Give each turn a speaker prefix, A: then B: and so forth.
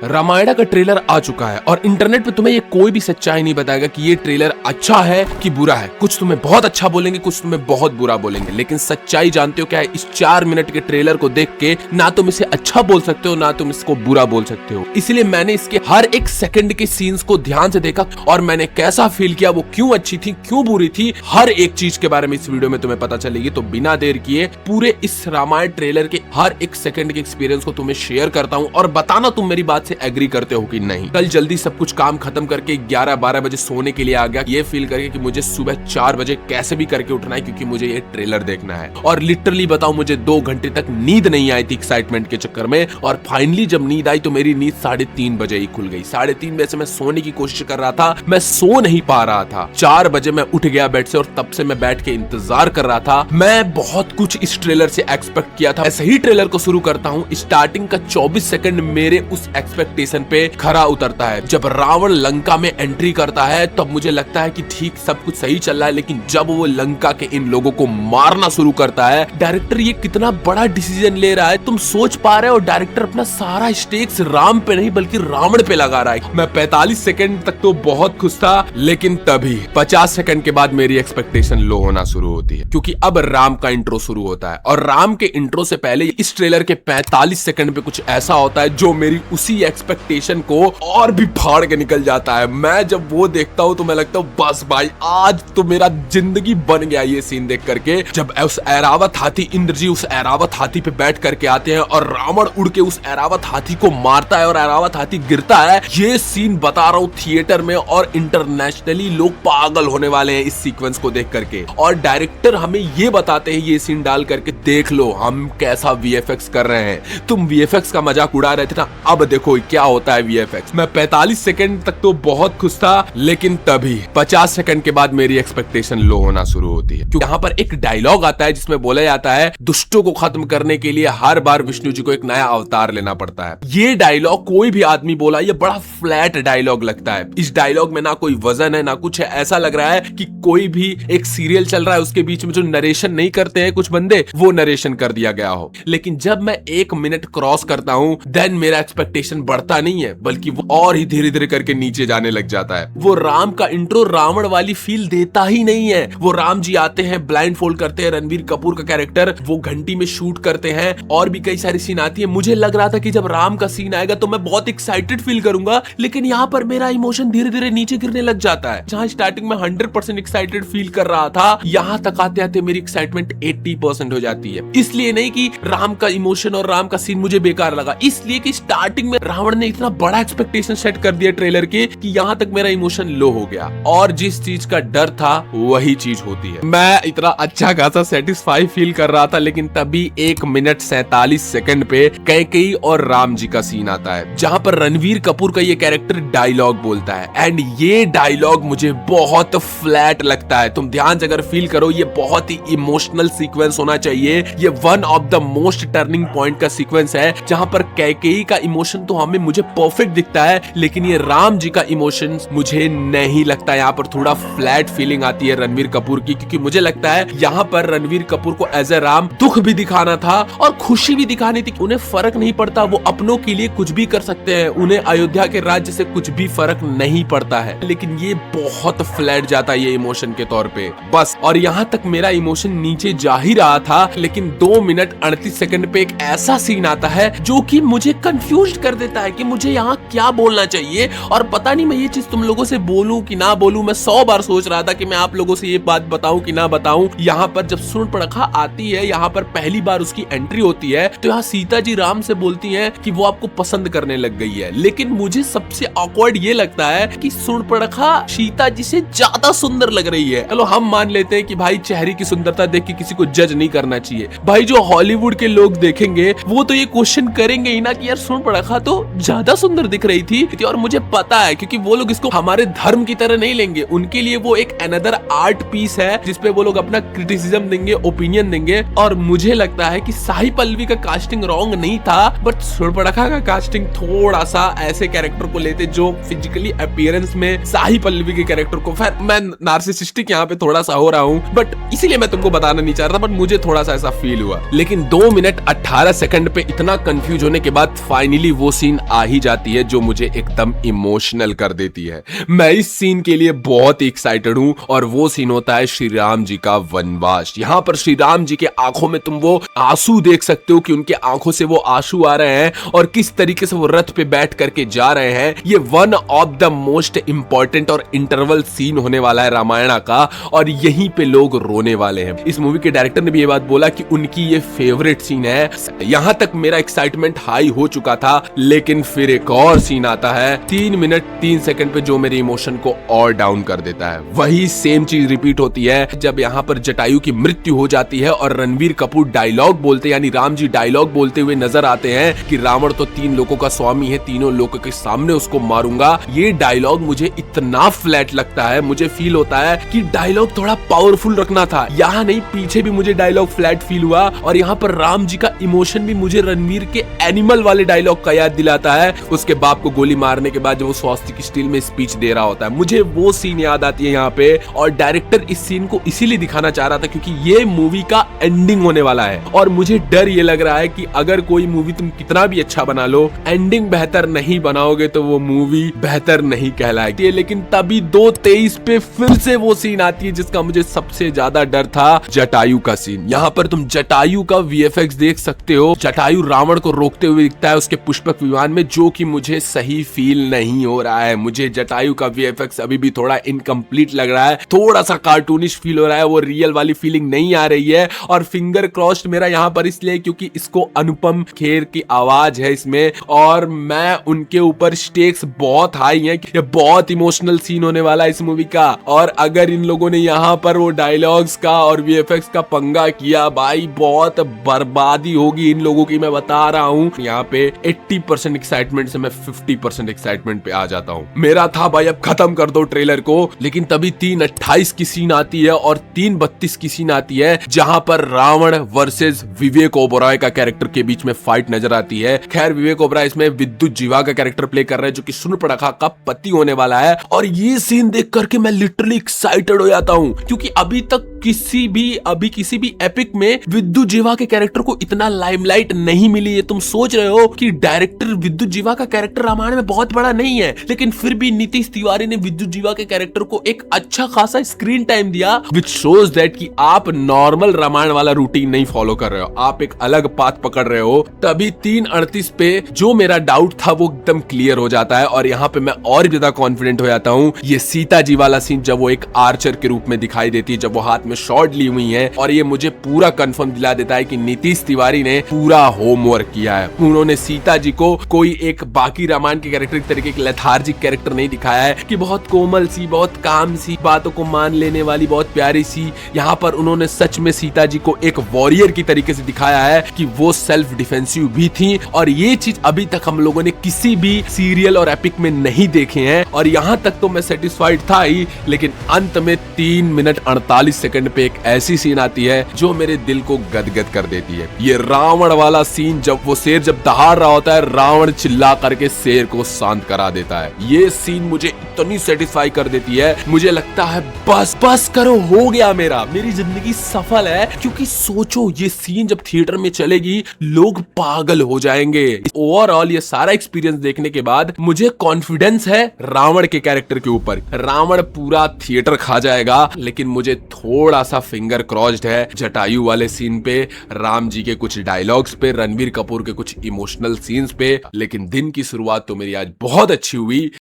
A: रामायण का ट्रेलर आ चुका है और इंटरनेट पे तुम्हें ये कोई भी सच्चाई नहीं बताएगा कि ये ट्रेलर अच्छा है कि बुरा है। कुछ तुम्हें बहुत अच्छा बोलेंगे, कुछ तुम्हें बहुत बुरा बोलेंगे, लेकिन सच्चाई जानते हो क्या है? इस 4 मिनट के ट्रेलर को देख के ना तुम इसे अच्छा बोल सकते हो ना तुम इसको बुरा बोल सकते हो। इसलिए मैंने इसके हर एक सेकंड के सीन्स को ध्यान से देखा और मैंने कैसा फील किया, वो क्यों अच्छी थी क्यों बुरी थी, हर एक चीज के बारे में इस वीडियो में तुम्हें पता चलेगी। तो बिना देर किए पूरे इस रामायण ट्रेलर के हर एक सेकंड के एक्सपीरियंस को तुम्हें शेयर करता हूं और बताना तुम मेरी बात से एग्री करते हो कि नहीं। कल जल्दी सब कुछ काम खत्म करके 11-12 बजे सोने के लिए आ गया, ये फील करके कि मुझे सुबह 4 बजे कैसे भी करके उठना है क्योंकि मुझे ये ट्रेलर देखना है। और लिटरली बताऊं, मुझे 2 घंटे तक नींद नहीं आई थी एक्साइटमेंट के चक्कर में, और फाइनली जब नींद आई तो मेरी नींद 3:30 बजे ही खुल गई। 3:30 बजे से मैं सोने की कोशिश कर रहा था, मैं सो नहीं पा रहा था। 4 बजे मैं उठ गया बेड से और तब से मैं बैठ के इंतजार कर रहा था। मैं बहुत कुछ इस ट्रेलर से एक्सपेक्ट किया था। ऐसे ही ट्रेलर को शुरू करता हूं। स्टार्टिंग का 24 सेकंड मेरे उस एक्सपेक्टेशन पे खरा उतरता है। जब रावण लंका में एंट्री करता है तब मुझे लगता है कि ठीक सब कुछ सही चल रहा है, लेकिन जब वो लंका के इन लोगों को मारना शुरू करता है, डायरेक्टर ये कितना बड़ा डिसीजन ले रहा है तुम सोच पा रहे हो? डायरेक्टर अपना सारा स्टेक्स राम पे नहीं बल्कि रावण पे लगा रहा है। मैं 45 सेकंड तक तो बहुत खुश था, लेकिन तभी 50 सेकंड के बाद मेरी एक्सपेक्टेशन लो होना शुरू होती है क्योंकि अब राम का इंट्रो शुरू होता है। और राम के इंट्रो से पहले इस ट्रेलर के 45 सेकंड पे कुछ ऐसा होता है जो मेरी उसी एक्सपेक्टेशन को और भी फाड़ के निकल जाता है। मैं जब वो देखता हूं तो मैं लगता हूं बस भाई आज तो मेरा जिंदगी बन गया ये सीन देख करके। जब उस ऐरावत हाथी इंद्र जी उस ऐरावत हाथी पे बैठ करके आते हैं और रावण उड़ के उस ऐरावत हाथी को मारता है और ऐरावत हाथी गिरता है, ये सीन बता रहा हूं थिएटर में और इंटरनेशनली लोग पागल होने वाले हैं इस सीक्वेंस को देख करके। और डायरेक्टर हमें ये बताते हैं ये सीन डाल करके, देख लो हम कैसा वीएफएक्स कर रहे हैं। तुम वीएफएक्स का मजाक उड़ा रहे थे ना, अब देखो क्या होता है वीएफएक्स। मैं 45 सेकंड तक तो बहुत खुश था, लेकिन तभी 50 सेकंड के बाद मेरी एक्सपेक्टेशन लो होना शुरू होती है क्योंकि यहाँ पर एक डायलॉग आता है जिसमें बोला जाता है दुष्टों को खत्म करने के लिए हर बार विष्णु जी को एक नया अवतार लेना पड़ता है। ये डायलॉग कोई भी आदमी बोला, ये बड़ा फ्लैट डायलॉग लगता है। इस डायलॉग में ना कोई वजन है ना कुछ है। ऐसा लग रहा है कि कोई भी एक सीरियल चल रहा है उसके बीच में जो नरेशन नहीं करते हैं कुछ बंदे, वो नरेशन कर दिया गया हो। लेकिन जब मैं 1 मिनट क्रॉस करता हूं देन मेरा एक्सपेक्टेशन बढ़ता नहीं है बल्कि वो और ही धीरे धीरे करके नीचे जाने लग जाता है। वो राम का इंट्रो रावण वाली फील देता ही नहीं है। वो राम जी आते हैं, ब्लाइंड फोल्ड करते हैं, रणवीर कपूर का कैरेक्टर वो घंटी में शूट करते हैं और भी कई सारी सीन आती है। मुझे लग रहा था कि जब राम का सीन आएगा तो मैं बहुत एक्साइटेड फील करूंगा, लेकिन यहाँ पर मेरा इमोशन धीरे धीरे नीचे गिरने लग जाता है। जहां स्टार्टिंग में 100% एक्साइटेड फील कर रहा था, यहाँ तक आते आते मेरी एक्साइटमेंट 80% हो जाती है। इसलिए नहीं कि राम का इमोशन और राम का सीन मुझे बेकार लगा, इसलिए कि स्टार्टिंग में रावण ने इतना बड़ा एक्सपेक्टेशन सेट कर दिया ट्रेलर के कि यहाँ तक मेरा इमोशन लो हो गया और जिस चीज का डर था वही चीज होती है। मैं इतना अच्छा खासा सेटिस्फाई फील कर रहा था, लेकिन तभी 1 मिनट 47 सेकंड पे कैकेयी और राम जी का सीन आता है जहां पर रणवीर कपूर का ये कैरेक्टर डायलॉग बोलता है एंड ये डायलॉग मुझे बहुत फ्लैट लगता है। तुम ध्यान से अगर फील करो, ये बहुत ही इमोशनल सीक्वेंस होना चाहिए। ये one of the most turning point का सीक्वेंस है जहां पर कैकेयी का इमोशन तो हमें मुझे परफेक्ट दिखता है, लेकिन ये राम जी का इमोशन मुझे नहीं लगता। यहाँ पर थोड़ा फ्लैट फीलिंग आती है रणवीर कपूर की, क्योंकि मुझे लगता है यहाँ पर रणवीर कपूर को एज ए राम दुख भी दिखाना था और खुशी भी दिखानी थी। उन्हें फर्क नहीं पड़ता, वो अपनों के लिए कुछ भी कर सकते हैं, उन्हें अयोध्या के राज्य से कुछ भी फर्क नहीं पड़ता है। लेकिन ये बहुत फ्लैट जाता है ये इमोशन के तौर पे बस। और यहाँ तक मेरा इमोशन नीचे जा ही रहा था, लेकिन 2 मिनट 38 सेकंड पे एक ऐसा सीन आता है जो कि मुझे कंफ्यूज कर देता है कि मुझे यहाँ क्या बोलना चाहिए। और पता नहीं मैं ये चीज तुम लोगों से बोलूं कि ना बोलूं। मैं 100 बार सोच रहा था कि मैं आप लोगों से ये बात बताऊं कि ना बताऊं। यहाँ पर जब शूर्पणखा आती है, यहाँ पर पहली बार उसकी एंट्री होती है, तो यहाँ सीता जी राम से बोलती हैं कि वो आपको पसंद करने लग गई है। लेकिन मुझे सबसे ऑकवर्ड ये लगता है कि शूर्पणखा सीता जी से ज्यादा सुंदर लग रही है। चलो हम मान लेते हैं कि भाई चेहरे की सुंदरता देख के किसी को जज नहीं करना चाहिए। भाई जो हॉलीवुड के लोग देखेंगे वो तो ये क्वेश्चन करेंगे ही ना कि यार शूर्पणखा तो ज्यादा सुंदर दिख रही थी। और मुझे पता है क्योंकि वो लोग इसको हमारे धर्म की तरह नहीं लेंगे, उनके लिए वो एक अनदर आर्ट पीस है जिसपे वो लोग अपना क्रिटिसिज्म देंगे, ओपिनियन देंगे। और मुझे लगता है कि साई पल्लवी का कास्टिंग रॉन्ग नहीं था, बट शूर्पणखा का कास्टिंग थोड़ा सा ऐसे कैरेक्टर को लेते जो फिजिकली अपीयरेंस में साई पल्लवी के कैरेक्टर को, मैं नार्सिसिस्टिक यहाँ पे थोड़ा सा हो रहा हूँ बट इसीलिए मैं तुमको बताना नहीं चाह रहा था, बट मुझे थोड़ा सा ऐसा फील हुआ। लेकिन 2 मिनट 18 सेकंड पे इतना कंफ्यूज होने के बाद फाइनली वो सीन सीन आ ही जाती है जो मुझे एकदम इमोशनल कर देती है। मैं इस सीन के लिए बहुत ही एक्साइटेड हूं और वो सीन होता है श्री राम जी का वनवास। यहां पर श्री राम जी के आंखों में तुम वो आंसू देख सकते हो कि उनके आंखों से वो आंसू आ रहे हैं और किस तरीके से वो रथ पे बैठ करके जा रहे हैं। ये one of the most important और इंटरवल सीन होने वाला है रामायण का और यहीं पे लोग रोने वाले हैं। इस मूवी के डायरेक्टर ने भी ये बात बोला कि उनकी ये फेवरेट सीन है। यहां तक मेरा एक्साइटमेंट हाई हो चुका था, लेकिन फिर एक और सीन आता है 3 मिनट 3 सेकंड पे जो मेरे इमोशन को और डाउन कर देता है। वही सेम चीज रिपीट होती है जब यहाँ पर जटायु की मृत्यु हो जाती है और रणवीर कपूर डायलॉग बोलते यानी राम जी डायलॉग बोलते हुए नजर आते हैं कि रावण तो 3 लोगों का स्वामी है, तीनों लोगों के सामने उसको मारूंगा। ये डायलॉग मुझे इतना फ्लैट लगता है, मुझे फील होता है कि डायलॉग थोड़ा पावरफुल रखना था। यहाँ नहीं, पीछे भी मुझे डायलॉग फ्लैट फील हुआ और यहाँ पर राम जी का इमोशन भी मुझे रणवीर के एनिमल वाले डायलॉग का याद दिलाता है। उसके बाप को गोली मारने के बाद जो वो स्वास्तिक स्टील में स्पीच दे रहा होता है, मुझे वो सीन याद आती है यहाँ पे। और डायरेक्टर इस सीन को इसीलिए दिखाना चाह रहा था क्योंकि ये मूवी का एंडिंग होने वाला है और मुझे डर ये लग रहा है कि अगर कोई मूवी तुम कितना भी अच्छा बना लो, एंडिंग बेहतर नहीं बनाओगे तो वो मूवी बेहतर नहीं कहलाएगी। लेकिन तभी 2:23 पे फिर से वो सीन आती है जिसका मुझे सबसे ज्यादा डर था, जटायु का सीन। यहाँ पर तुम जटायु का वीएफएक्स देख सकते हो। जटायु रावण को रोकते हुए दिखता है उसके पुष्पक विमान में, जो कि मुझे सही फील नहीं हो रहा है। मुझे जटायु का वीएफएक्स अभी भी थोड़ा इनकम्प्लीट लग रहा है, थोड़ा सा कार्टूनिश फील हो रहा है, वो रियल वाली फीलिंग नहीं आ रही है। और फिंगर क्रॉस्ड मेरा यहाँ पर इसलिए क्योंकि इसको अनुपम खेर की आवाज है इसमें और मैं उनके ऊपर स्टेक्स बहुत हाई है। ये बहुत इमोशनल सीन होने वाला है इस मूवी का और अगर इन लोगों ने यहाँ पर वो डायलॉग्स का और वीएफएक्स का पंगा किया, भाई बहुत बर्बादी होगी इन लोगों की, मैं बता रहा हूँ। यहाँ पे 80% एक्साइटमेंट से मैं 50% एक्साइटमेंट पे आ जाता हूँ। मेरा था भाई अब खत्म कर दो ट्रेलर को, लेकिन तभी 3:28 की सीन आती है और 3:32 की सीन आती है जहां पर रावण वर्सेस विवेक ओबरॉय का कैरेक्टर के बीच में फाइट नजर आती है। खैर विवेक ओबरॉय इसमें विद्युत जीवा का कैरेक्टर प्ले कर रहे हैं जो कि शूर्पणखा का पति होने वाला है और ये सीन देख करके मैं लिटरली एक्साइटेड हो जाता हूँ क्योंकि अभी तक किसी भी एपिक में विद्युत जीवा के कैरेक्टर को इतना लाइमलाइट नहीं मिली है। तुम सोच रहे हो कि डायरेक्टर विद्युत जीवा का कैरेक्टर रामायण में बहुत बड़ा नहीं है, लेकिन फिर भी नीतीश तिवारी ने विद्युत जीवा के कैरेक्टर को एक अच्छा खासा स्क्रीन टाइम दिया, विच शोज दैट कि आप नॉर्मल रामायण वाला रूटीन नहीं फॉलो कर रहे हो, आप एक अलग पाथ पकड़ रहे हो। तभी 3:38 पे जो मेरा डाउट था वो एकदम क्लियर हो जाता है और यहाँ पे मैं और ज्यादा कॉन्फिडेंट हो जाता हूँ। ये सीता जी वाला सीन जब वो एक आर्चर के रूप में दिखाई देती है, जब वो हाथ में शॉट ली हुई है और ये मुझे पूरा कंफर्म दिला देता है कि नीतीश तिवारी ने पूरा होमवर्क किया है। उन्होंने सीता जी को कोई एक बाकी रामायण के कैरेक्टर की तरीके की लेथार्जिक कैरेक्टर नहीं दिखाया है कि बहुत कोमल सी, बहुत काम सी, बातों को मान लेने वाली, बहुत प्यारी सी। यहाँ पर उन्होंने सच में सीता जी को एक वॉरियर की तरीके से दिखाया है कि वो सेल्फ डिफेंसिव भी थी और ये चीज अभी तक हम लोगों ने किसी भी सीरियल और एपिक में नहीं देखे हैं और यहाँ तक तो मैं सेटिस्फाइड था ही, लेकिन अंत में 3 मिनट 48 सेकंड पे एक ऐसी सीन आती है जो मेरे दिल को गदगद कर देती है। ये रावण वाला सीन जब वो शेर जब दहाड़ रहा होता है, रावण चिल्ला करके शेर को शांत करा देता है। ये सीन मुझे इतनी सेटिस्फाई कर देती है, मुझे लगता है बस बस करो, हो गया, मेरी जिंदगी सफल है। क्योंकि सोचो ये सीन जब थिएटर में चलेगी लोग पागल हो जाएंगे। ओवरऑल ये सारा एक्सपीरियंस देखने के बाद मुझे कॉन्फिडेंस है रावण के कैरेक्टर के ऊपर। रावण पूरा थिएटर खा जाएगा, लेकिन मुझे थोड़ा सा फिंगर क्रॉस्ड है जटायु वाले सीन पे, राम जी के कुछ डायलॉग्स पे, रणवीर कपूर के कुछ इमोशनल सीन्स पे। लेकिन दिन की शुरुआत तो मेरी आज बहुत अच्छी हुई।